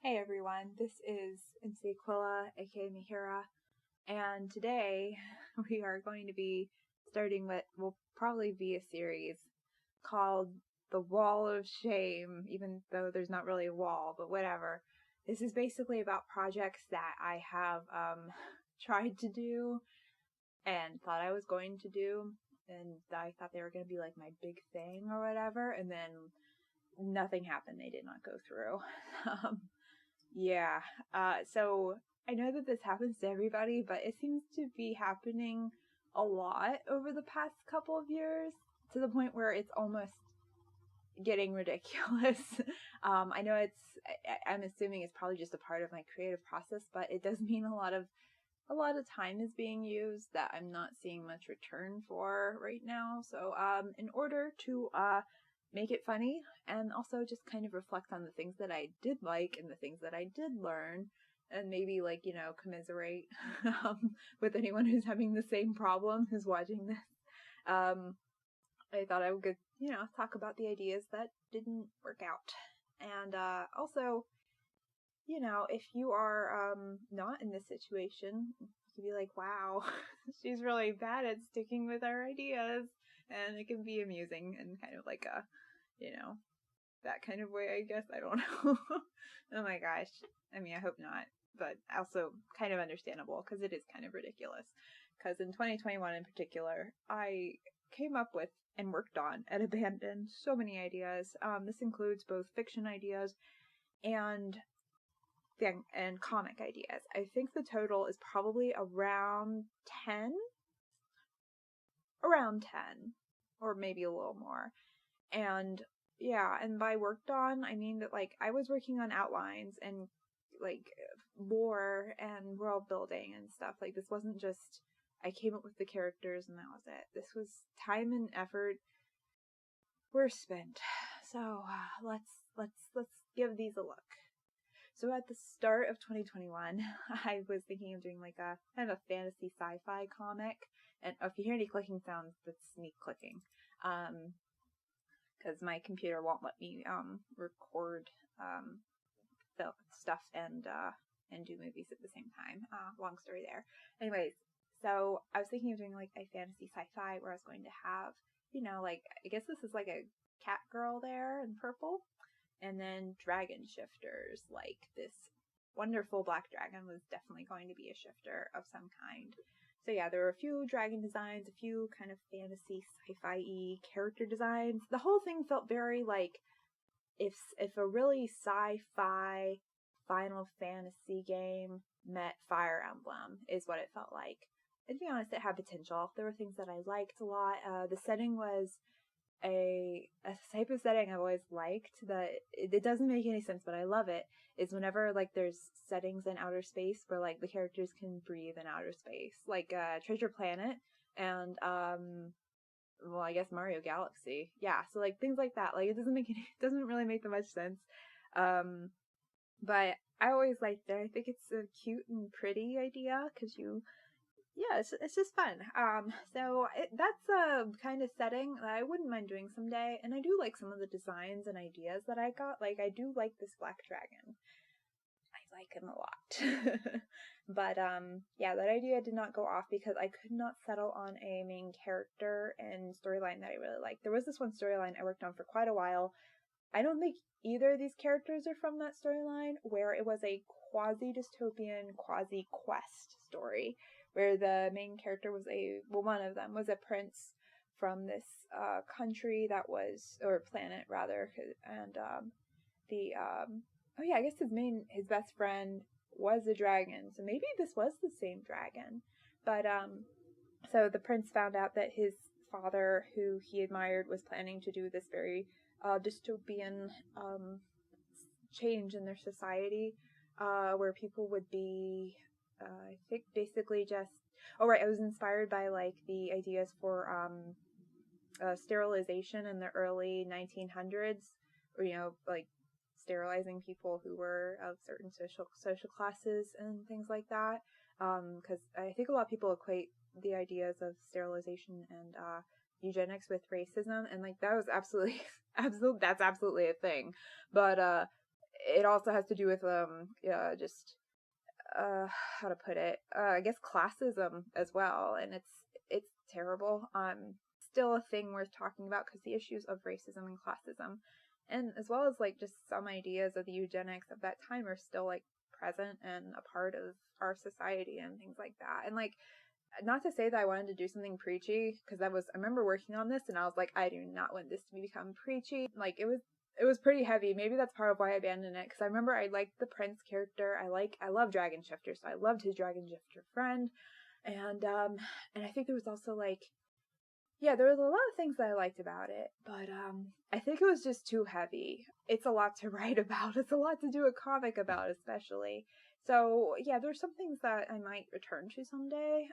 Hey everyone, this is MC Aquila, aka Mihira, and today we are going to be starting what will probably be a series called The Wall of Shame, even though there's not really a wall, but whatever. This is basically about projects that I have tried to do and thought I was going to do, and I thought they were going to be like my big thing or whatever, and then nothing happened. They did not go through. So I know that this happens to everybody, but it seems to be happening a lot over the past couple of years to the point where it's almost getting ridiculous. I know I'm assuming it's probably just a part of my creative process, but it does mean a lot of time is being used that I'm not seeing much return for right now. So, in order to, make it funny and also just kind of reflect on the things that I did like and the things that I did learn and maybe commiserate with anyone who's having the same problem who's watching this. I thought I would, talk about the ideas that didn't work out. And also, if you are not in this situation, you can be like, wow, she's really bad at sticking with our ideas. And it can be amusing and kind of like a, that kind of way, I guess. I don't know. Oh my gosh. I mean, I hope not. But also kind of understandable because it is kind of ridiculous. Because in 2021 in particular, I came up with and worked on and abandoned so many ideas. This includes both fiction ideas and comic ideas. I think the total is probably around 10. Or maybe a little more. And yeah, and by worked on, I mean that I was working on outlines and lore and world building and stuff. This wasn't just I came up with the characters and that was it. This was time and effort were spent. So let's give these a look. So at the start of 2021, I was thinking of doing a kind of a fantasy sci-fi comic. And if you hear any clicking sounds, that's me clicking. Because my computer won't let me record stuff and do movies at the same time. Long story there. Anyways, so I was thinking of doing a fantasy sci-fi where I was going to have, I guess this is a cat girl there in purple. And then dragon shifters, this wonderful black dragon was definitely going to be a shifter of some kind. So yeah, there were a few dragon designs, a few kind of fantasy sci-fi-y character designs. The whole thing felt very if a really sci-fi Final Fantasy game met Fire Emblem is what it felt like. And to be honest, it had potential. There were things that I liked a lot. The setting was a type of setting I've always liked that it doesn't make any sense, but I love it, is whenever there's settings in outer space where the characters can breathe in outer space, Treasure Planet and well, I guess Mario Galaxy. Yeah, so things like that. It doesn't really make that much sense. But I always liked it. I think it's a cute and pretty idea because it's just fun. That's a kind of setting that I wouldn't mind doing someday. And I do like some of the designs and ideas that I got. I do like this black dragon. I like him a lot. But, that idea did not go off because I could not settle on a main character and storyline that I really liked. There was this one storyline I worked on for quite a while. I don't think either of these characters are from that storyline, where it was a quasi-dystopian, quasi-quest story, where the main character was one of them was a prince from this country that was, or planet rather, and I guess his best friend was a dragon, so maybe this was the same dragon. But so the prince found out that his father, who he admired, was planning to do this very dystopian change in their society, where people would be, I think basically just, I was inspired by the ideas for sterilization in the early 1900s, or sterilizing people who were of certain social classes and things like that. Because I think a lot of people equate the ideas of sterilization and eugenics with racism, and that was absolutely that's absolutely a thing. But it also has to do with just how to put it, I guess classism as well, and it's terrible. Still a thing worth talking about because the issues of racism and classism, and as well as like just some ideas of the eugenics of that time are still like present and a part of our society and things like that. And like, not to say that I wanted to do something preachy, because I remember working on this and I was like, I do not want this to become preachy. Like it was pretty heavy. Maybe that's part of why I abandoned it, because I remember I liked the prince character. I love dragon shifters, so I loved his dragon shifter friend, and I think there was also like, yeah, there was a lot of things that I liked about it, but I think it was just too heavy. It's a lot to write about. It's a lot to do a comic about, especially. So yeah, there's some things that I might return to someday.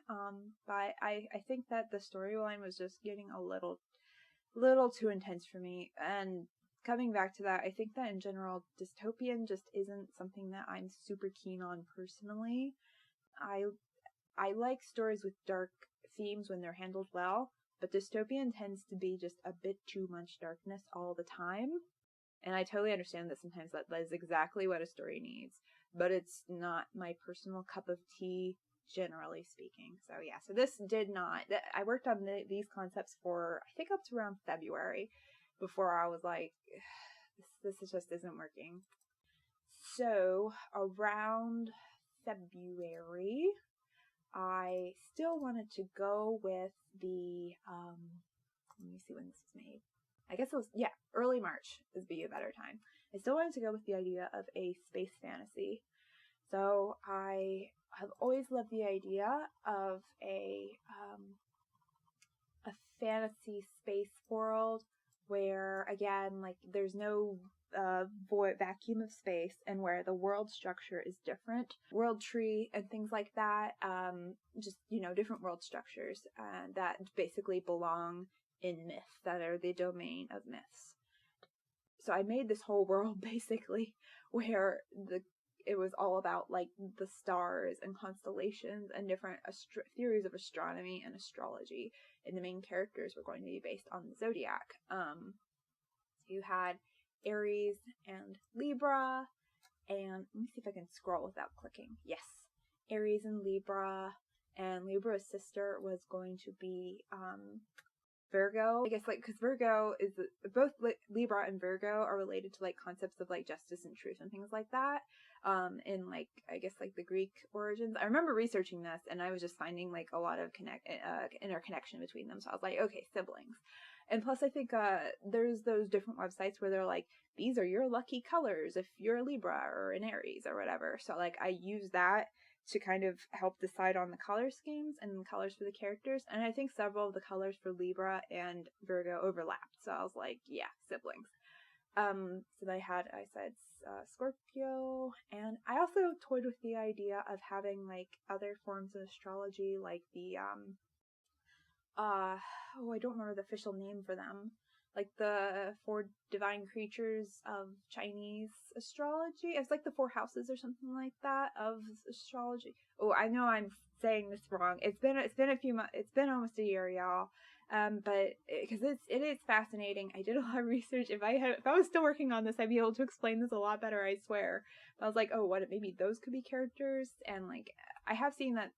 But I think that the storyline was just getting a little too intense for me. And coming back to that, I think that in general, dystopian just isn't something that I'm super keen on personally. I like stories with dark themes when they're handled well, but dystopian tends to be just a bit too much darkness all the time. And I totally understand that sometimes that is exactly what a story needs, but it's not my personal cup of tea, generally speaking. So yeah, so this did not, I worked on these concepts for, I think up to around February, before I was like, this just isn't working. So around February, I still wanted to go with the, let me see when this was made. I guess it was, yeah, early March would be a better time. I still wanted to go with the idea of a space fantasy. So I have always loved the idea of a fantasy space world where, again, like there's no void vacuum of space, and where the world structure is different, world tree and things like that, just, different world structures that basically belong in myth, that are the domain of myths. So I made this whole world basically where it was all about like the stars and constellations and different theories of astronomy and astrology, and the main characters were going to be based on the zodiac. You had Aries and Libra, and let me see if I can scroll without clicking. Yes, Aries and Libra's sister was going to be Virgo. I guess like because Virgo is both Libra and Virgo are related to like concepts of like justice and truth and things like that. In like, I guess like the Greek origins. I remember researching this and I was just finding like a lot of interconnection between them. So I was like, okay, siblings. And plus I think there's those different websites where they're like, these are your lucky colors if you're a Libra or an Aries or whatever. So like I use that to kind of help decide on the color schemes and the colors for the characters. And I think several of the colors for Libra and Virgo overlapped. So I was like, yeah, siblings. So I said Scorpio, and I also toyed with the idea of having like other forms of astrology, like the I don't remember the official name for them, like the 4 divine creatures of Chinese astrology. It's like the 4 houses or something like that of astrology. Oh, I know I'm saying this wrong. It's been a few months. It's been almost a year, y'all. But because it is fascinating. I did a lot of research. If I was still working on this, I'd be able to explain this a lot better, I swear. But I was like, oh, what, maybe those could be characters? And like, I have seen that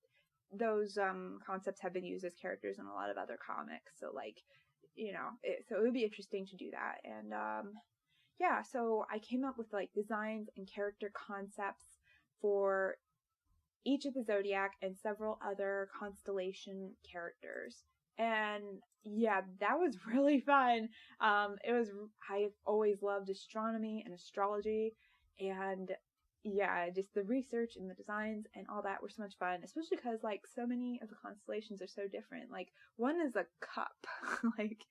those concepts have been used as characters in a lot of other comics. So like, so it would be interesting to do that. And yeah, so I came up with like designs and character concepts for each of the zodiac and several other constellation characters. And yeah, that was really fun. I've always loved astronomy and astrology, and yeah, just the research and the designs and all that were so much fun, especially because like so many of the constellations are so different. Like one is a cup. Like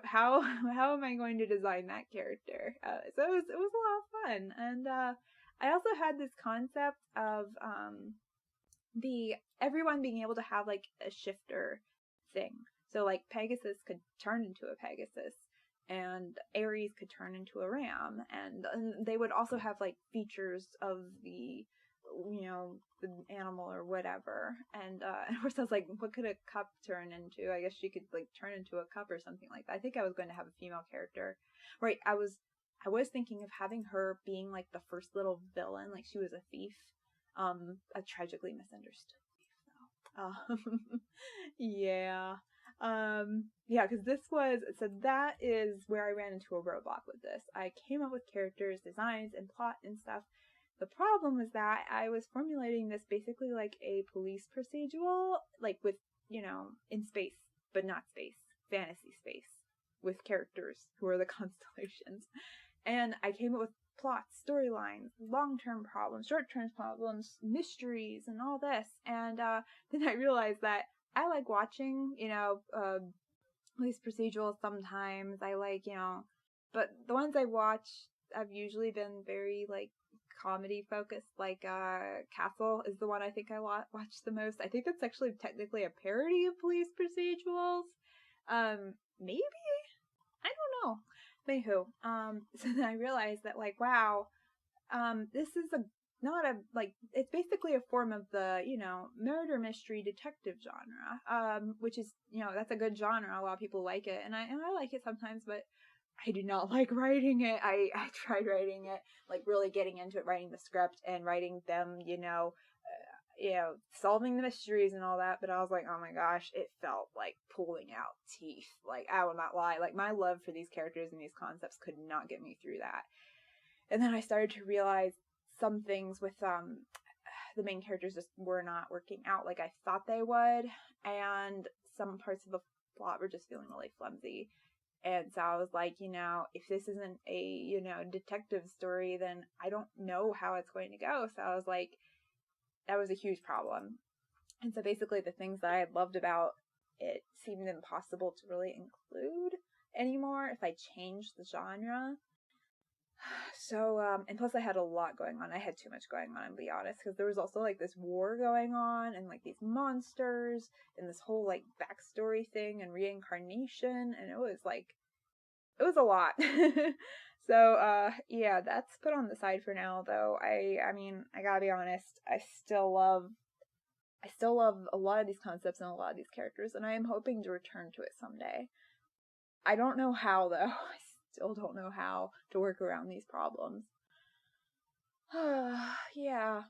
how am I going to design that character? So it was a lot of fun. And I also had this concept of everyone being able to have like a shifter thing. So like Pegasus could turn into a Pegasus, and Aries could turn into a ram, and they would also have like features of the the animal or whatever. And of course I was like, what could a cup turn into? I guess she could like turn into a cup or something like that. I think I was going to have a female character. Right, I I was thinking of having her being like the first little villain, like she was a thief, a tragically misunderstood thief though. Yeah. Yeah, because that is where I ran into a roadblock with this. I came up with characters, designs, and plot and stuff. The problem was that I was formulating this basically like a police procedural, like with, in space, but not space, fantasy space, with characters who are the constellations. And I came up with plots, storylines, long-term problems, short-term problems, mysteries, and all this. And then I realized that I like watching, police procedurals sometimes. I like, but the ones I watch have usually been very, like, comedy focused. Like, Castle is the one I think I watch the most. I think that's actually technically a parody of police procedurals. Maybe? I don't know. Anywho, so then I realized that, like, wow, this is it's basically a form of the, murder mystery detective genre, which is, that's a good genre. A lot of people like it, and I like it sometimes, but I do not like writing it. I tried writing it, like really getting into it, writing the script and writing them, solving the mysteries and all that, but I was like, oh my gosh, it felt like pulling out teeth. Like, I will not lie, like, my love for these characters and these concepts could not get me through that. And then I started to realize some things with the main characters just were not working out like I thought they would, and some parts of the plot were just feeling really flimsy. And so I was like, if this isn't a, detective story, then I don't know how it's going to go. So I was like, that was a huge problem. And so basically the things that I had loved about it seemed impossible to really include anymore if I changed the genre. So, and plus I had a lot going on. I had too much going on, to be honest, because there was also like this war going on and like these monsters and this whole like backstory thing and reincarnation, and it was a lot. So, yeah, that's put on the side for now, though. I mean, I gotta be honest, I still love a lot of these concepts and a lot of these characters, and I am hoping to return to it someday. I don't know how, though. I still don't know how to work around these problems. Yeah,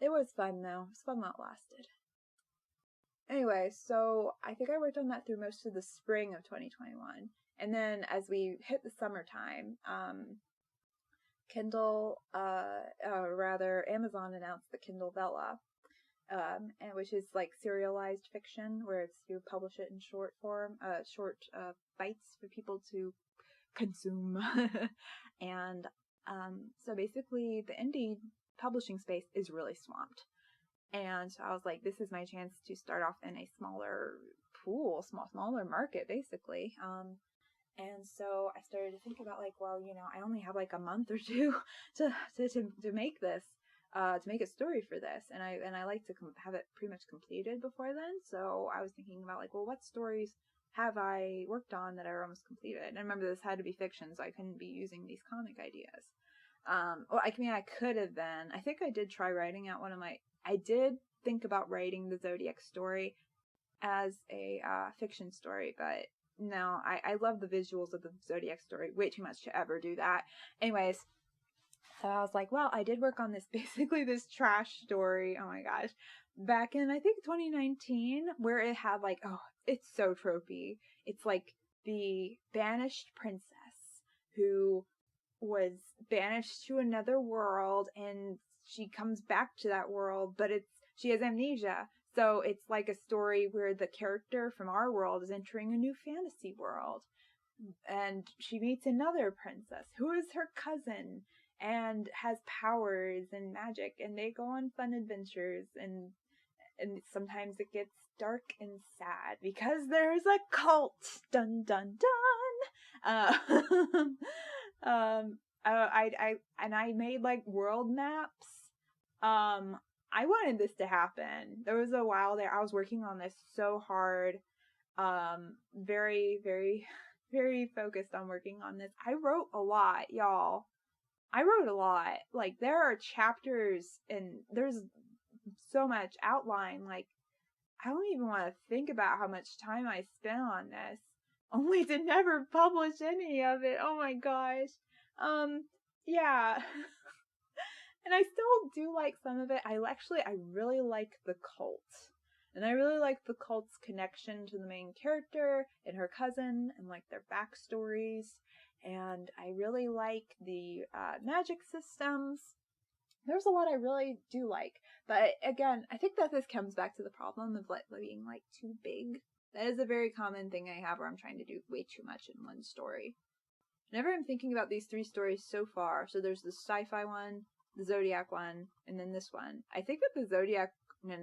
it was fun, though. It was fun while it lasted. Anyway, so I think I worked on that through most of the spring of 2021. And then as we hit the summertime, Amazon announced the Kindle Vella, and which is like serialized fiction, where you publish it in short form, short bites for people to consume. And so basically the indie publishing space is really swamped. And so I was like, this is my chance to start off in a smaller pool, smaller market, basically. And so I started to think about like, well, I only have like a month or two to make this, to make a story for this. And I like to have it pretty much completed before then. So I was thinking about like, well, what stories have I worked on that are almost completed? And remember, this had to be fiction, so I couldn't be using these comic ideas. Well, I mean, I could have been. I think I did try writing out I did think about writing the Zodiac story as a fiction story, but no, I love the visuals of the Zodiac story way too much to ever do that. Anyways, so I was like, well, I did work on this, basically this trash story, oh my gosh, back in, I think, 2019, where it had like, oh, it's so tropey. It's like the banished princess who was banished to another world, and she comes back to that world, but she has amnesia. So it's like a story where the character from our world is entering a new fantasy world, and she meets another princess who is her cousin and has powers and magic, and they go on fun adventures, and sometimes it gets dark and sad because there's a cult. Dun dun dun. I made like world maps. I wanted this to happen. There was a while there I was working on this so hard. Very, very, very focused on working on this. I wrote a lot, y'all. I wrote a lot. Like, there are chapters and there's so much outline. Like, I don't even want to think about how much time I spent on this, only to never publish any of it. Oh my gosh. Yeah. And I still do like some of it. I really like the cult. And I really like the cult's connection to the main character and her cousin and like their backstories. And I really like the magic systems. There's a lot I really do like. But again, I think that this comes back to the problem of like being like too big. That is a very common thing I have where I'm trying to do way too much in one story. Whenever I'm thinking about these 3 stories so far, so there's the sci-fi one, the Zodiac one, and then this one. I think that the Zodiac, no.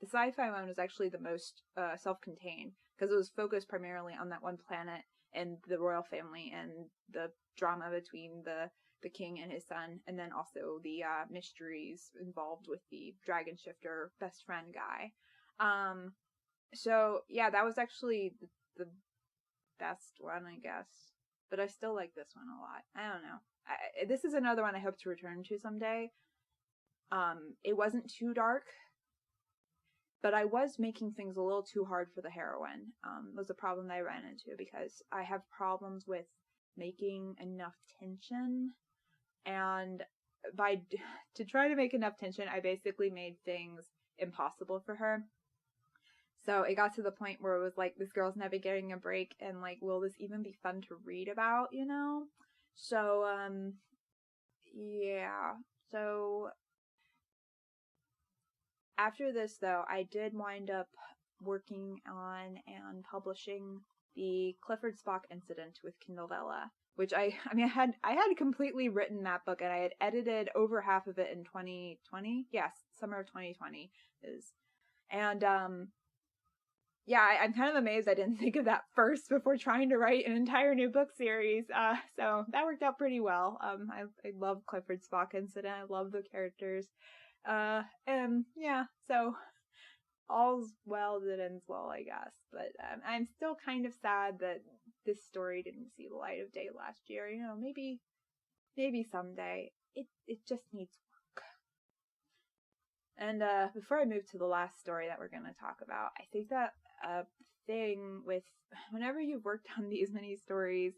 The sci-fi one was actually the most self-contained because it was focused primarily on that one planet and the royal family and the drama between the king and his son, and then also the mysteries involved with the dragon shifter best friend guy. So yeah, that was actually the best one, I guess. But I still like this one a lot. I don't know. This is another one I hope to return to someday. It wasn't too dark, but I was making things a little too hard for the heroine. Was a problem that I ran into because I have problems with making enough tension, and to try to make enough tension, I basically made things impossible for her. So it got to the point where it was like, this girl's never getting a break, and like, will this even be fun to read about, you know? So, yeah. So, after this, though, I did wind up working on and publishing the Clifford Spock incident with Kindlevella, which I had completely written that book, and I had edited over half of it in 2020. Yes, summer of 2020 is. And, yeah, I'm kind of amazed I didn't think of that first before trying to write an entire new book series. So that worked out pretty well. I love Clifford Spock incident. I love the characters. And yeah, so all's well that ends well, I guess. But I'm still kind of sad that this story didn't see the light of day last year. You know, maybe someday. It just needs work. And before I move to the last story that we're going to talk about, I think that a thing with whenever you've worked on these many stories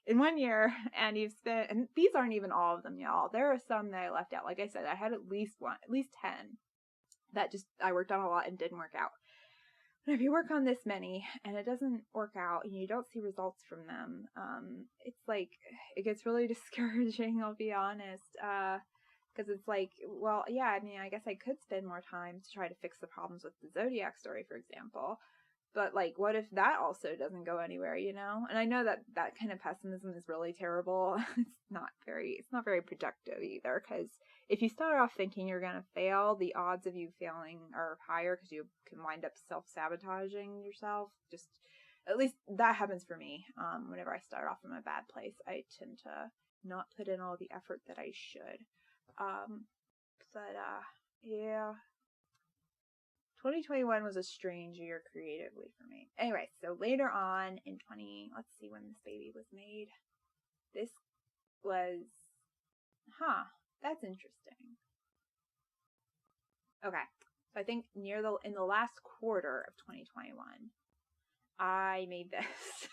in 1 year and you've spent, and these aren't even all of them, y'all. There are some that I left out. Like I said, I had at least 10 that just I worked on a lot and didn't work out. And if you work on this many and it doesn't work out and you don't see results from them, it's like, it gets really discouraging, I'll be honest. Because it's like, well, yeah, I mean, I guess I could spend more time to try to fix the problems with the Zodiac story, for example. But, like, what if that also doesn't go anywhere, you know? And I know that that kind of pessimism is really terrible. It's not very productive either, because if you start off thinking you're going to fail, the odds of you failing are higher because you can wind up self-sabotaging yourself. Just, at least that happens for me. Whenever I start off from a bad place, I tend to not put in all the effort that I should. Yeah. 2021 was a strange year creatively for me. Anyway, so later on in let's see when this baby was made. This was, that's interesting. Okay, so I think in the last quarter of 2021, I made this.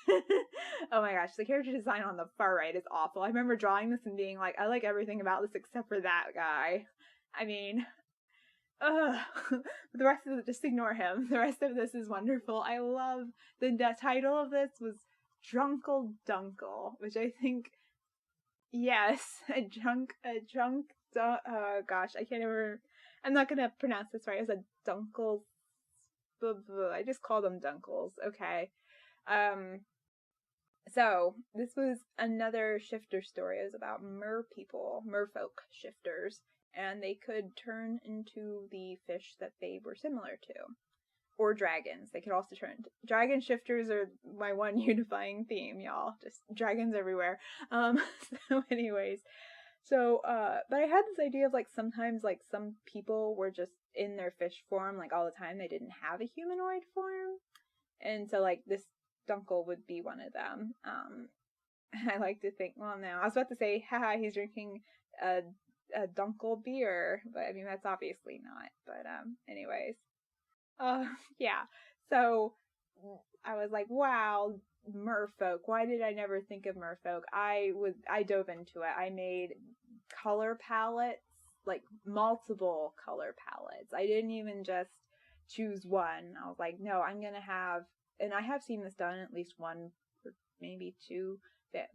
Oh my gosh, the character design on the far right is awful. I remember drawing this and being like, I like everything about this except for that guy. I mean, the rest of it, just ignore him. The rest of this is wonderful. I love the title of this was Drunkle Dunkle, which I think, yes, oh gosh, I can't ever, I'm not gonna pronounce this right. It's a Dunkle, I just call them Dunkles, okay. So, this was another shifter story. It was about Merfolk Shifters, and they could turn into the fish that they were similar to. Or dragons. They could also turn into... Dragon shifters are my one unifying theme, y'all. Just dragons everywhere. So anyways. So, but I had this idea of, like, sometimes, like, some people were just in their fish form, like, all the time. They didn't have a humanoid form. And so, like, this Dunkel would be one of them. I like to think, well, no, I was about to say, haha, he's drinking a Dunkel beer, but I mean, that's obviously not. But, anyways. Yeah. So, I was like, wow, Merfolk. Why did I never think of Merfolk? I dove into it. I made color palettes, like multiple color palettes. I didn't even just choose one. I was like, no, I'm gonna have, and I have seen this done at least one or maybe two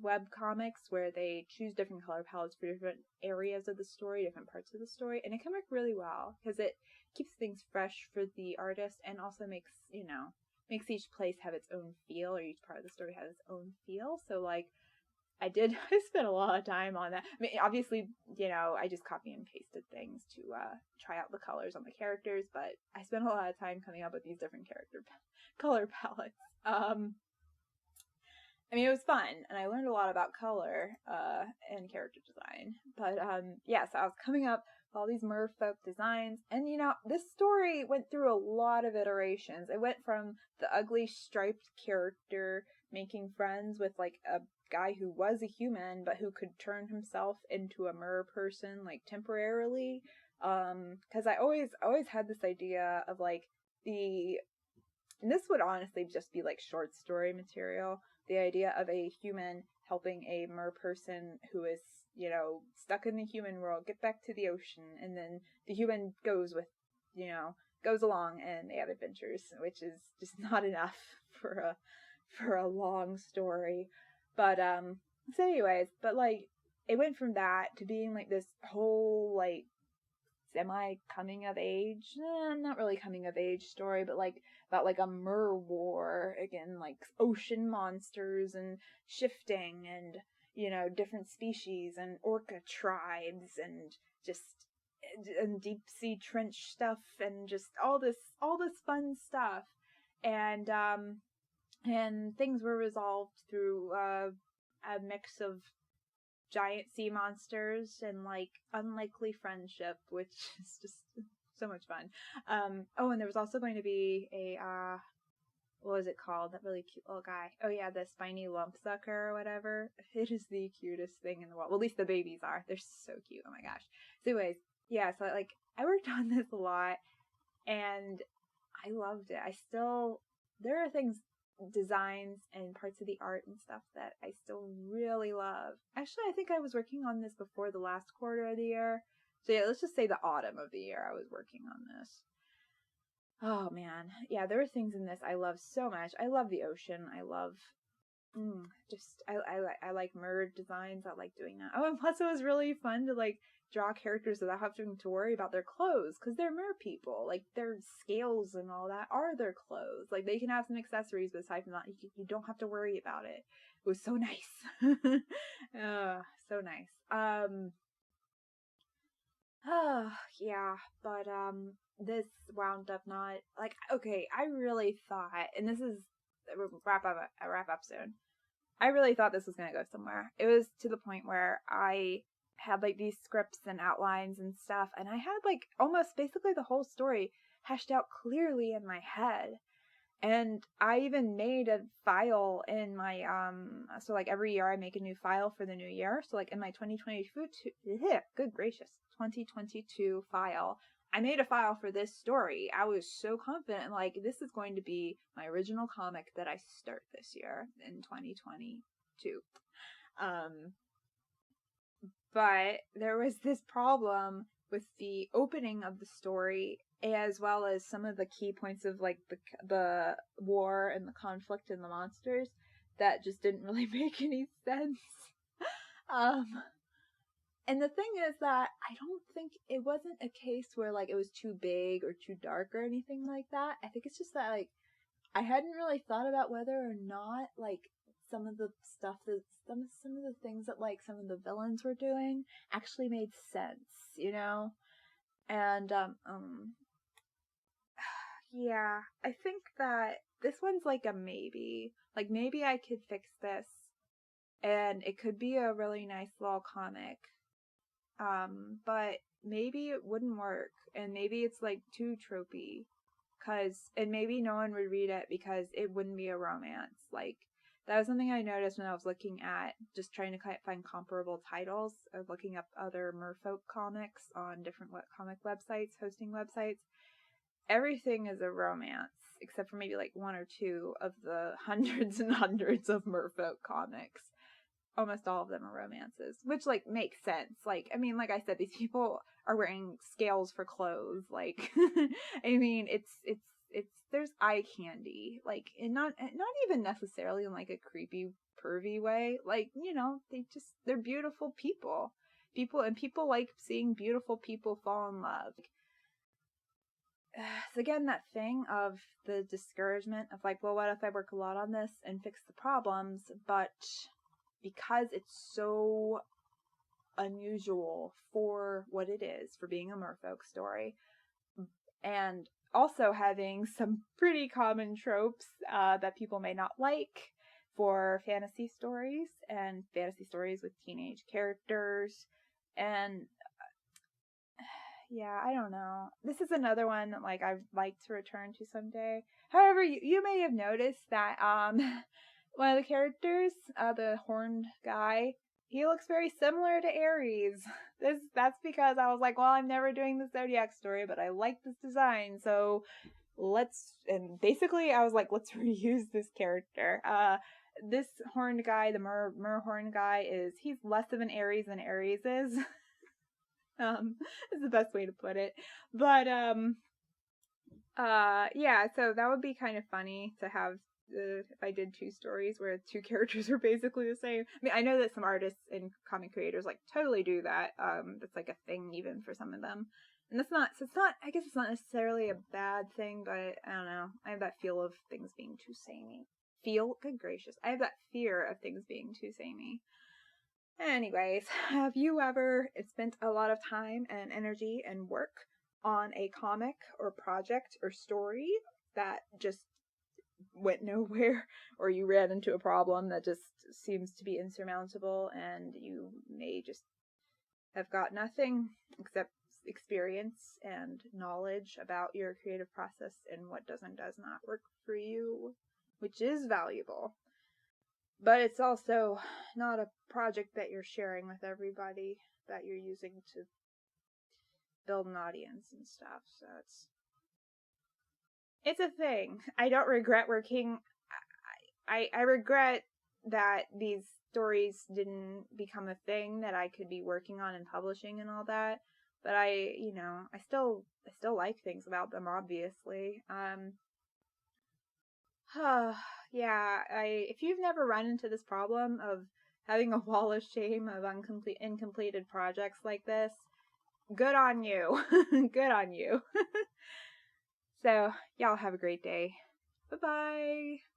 web comics where they choose different color palettes for different areas of the story, different parts of the story, and it can work really well because it keeps things fresh for the artist and also makes each place have its own feel, or each part of the story has its own feel. So like I spent a lot of time on that. I mean, obviously, I just copy and pasted things to try out the colors on the characters, but I spent a lot of time coming up with these different color palettes. I mean, it was fun, and I learned a lot about color and character design. But so I was coming up with all these merfolk designs, and this story went through a lot of iterations. It went from the ugly striped character making friends with like a guy who was a human but who could turn himself into a mer person like temporarily. Because I always had this idea of like and this would honestly just be like short story material. The idea of a human helping a mer person who is, stuck in the human world get back to the ocean, and then the human goes along and they have adventures, which is just not enough for a long story. But so anyways, but like it went from that to being like this whole like semi coming of age, not really coming of age story, but like about like a mer war, again, like ocean monsters and shifting and different species and orca tribes and just and deep sea trench stuff and just all this fun stuff, and things were resolved through a mix of giant sea monsters and like unlikely friendship, which is just so much fun. And there was also going to be a what was it called? That really cute little guy. Oh yeah, the spiny lump sucker or whatever. It is the cutest thing in the world. Well, at least the babies are. They're so cute. Oh my gosh. So anyways, yeah. So like I worked on this a lot, and I loved it. There are things, designs and parts of the art and stuff that I still really love. Actually, I think I was working on this before the last quarter of the year. So yeah, let's just say the autumn of the year I was working on this. Oh man. Yeah, there were things in this I love so much. I love the ocean. I love I like mer designs. I like doing that. Oh, and plus it was really fun to like draw characters without having to worry about their clothes, because they're mer people. Like their scales and all that are their clothes. Like they can have some accessories, but aside from that, you don't have to worry about it. It was so nice. So nice. Yeah, but this wound up not like, okay, I really thought, and this is a wrap up soon. I really thought this was gonna go somewhere. It was to the point where I had like these scripts and outlines and stuff, and I had like almost basically the whole story hashed out clearly in my head. And I even made a file in my so like every year I make a new file for the new year. So like in my 2022 file, I made a file for this story. I was so confident, like this is going to be my original comic that I start this year in 2022. But there was this problem with the opening of the story, as well as some of the key points of like the war and the conflict and the monsters, that just didn't really make any sense. And the thing is that I don't think it wasn't a case where like it was too big or too dark or anything like that. I think it's just that like I hadn't really thought about whether or not like some of the stuff that some of the things that like some of the villains were doing actually made sense, And yeah, I think that this one's like a maybe. Like maybe I could fix this and it could be a really nice little comic. But maybe it wouldn't work, and maybe it's like too tropey, and maybe no one would read it because it wouldn't be a romance. Like that was something I noticed when I was looking at just trying to find comparable titles of looking up other merfolk comics on different comic websites, hosting websites. Everything is a romance. except for maybe like one or two of the hundreds and hundreds of Merfolk comics. Almost all of them are romances, which like makes sense. Like, I mean, like I said, these people are wearing scales for clothes. Like, I mean, it's there's eye candy, like, and not even necessarily in like a creepy, pervy way. Like, you know, they're beautiful people. People like seeing beautiful people fall in love. It's again that thing of the discouragement of like, well, what if I work a lot on this and fix the problems, but because it's so unusual for what it is, for being a merfolk story, and also having some pretty common tropes that people may not like for fantasy stories, and fantasy stories with teenage characters, and yeah, I don't know. This is another one that like I'd like to return to someday. However, you may have noticed that one of the characters, the horned guy, he looks very similar to Aries. That's because I was like, well, I'm never doing the Zodiac story, but I like this design, so and basically I was like, let's reuse this character. This horned guy, the mer horned guy, he's less of an Aries than Aries is. Is the best way to put it. But yeah, so that would be kind of funny to have if I did two stories where two characters were basically the same. I mean, I know that some artists and comic creators like totally do that. That's like a thing even for some of them. And I guess it's not necessarily a bad thing, but I don't know. I have that feel of things being too samey. Good gracious. I have that fear of things being too samey. Anyways, have you ever spent a lot of time and energy and work on a comic or project or story that just went nowhere, or you ran into a problem that just seems to be insurmountable, and you may just have got nothing except experience and knowledge about your creative process and what does not work for you, which is valuable. But it's also not a project that you're sharing with everybody, that you're using to build an audience and stuff. So it's a thing. I don't regret working. I regret that these stories didn't become a thing that I could be working on and publishing and all that. But I still like things about them, obviously. Yeah, if you've never run into this problem of having a wall of shame of incompleted projects like this, good on you. Good on you. So, y'all have a great day. Bye-bye.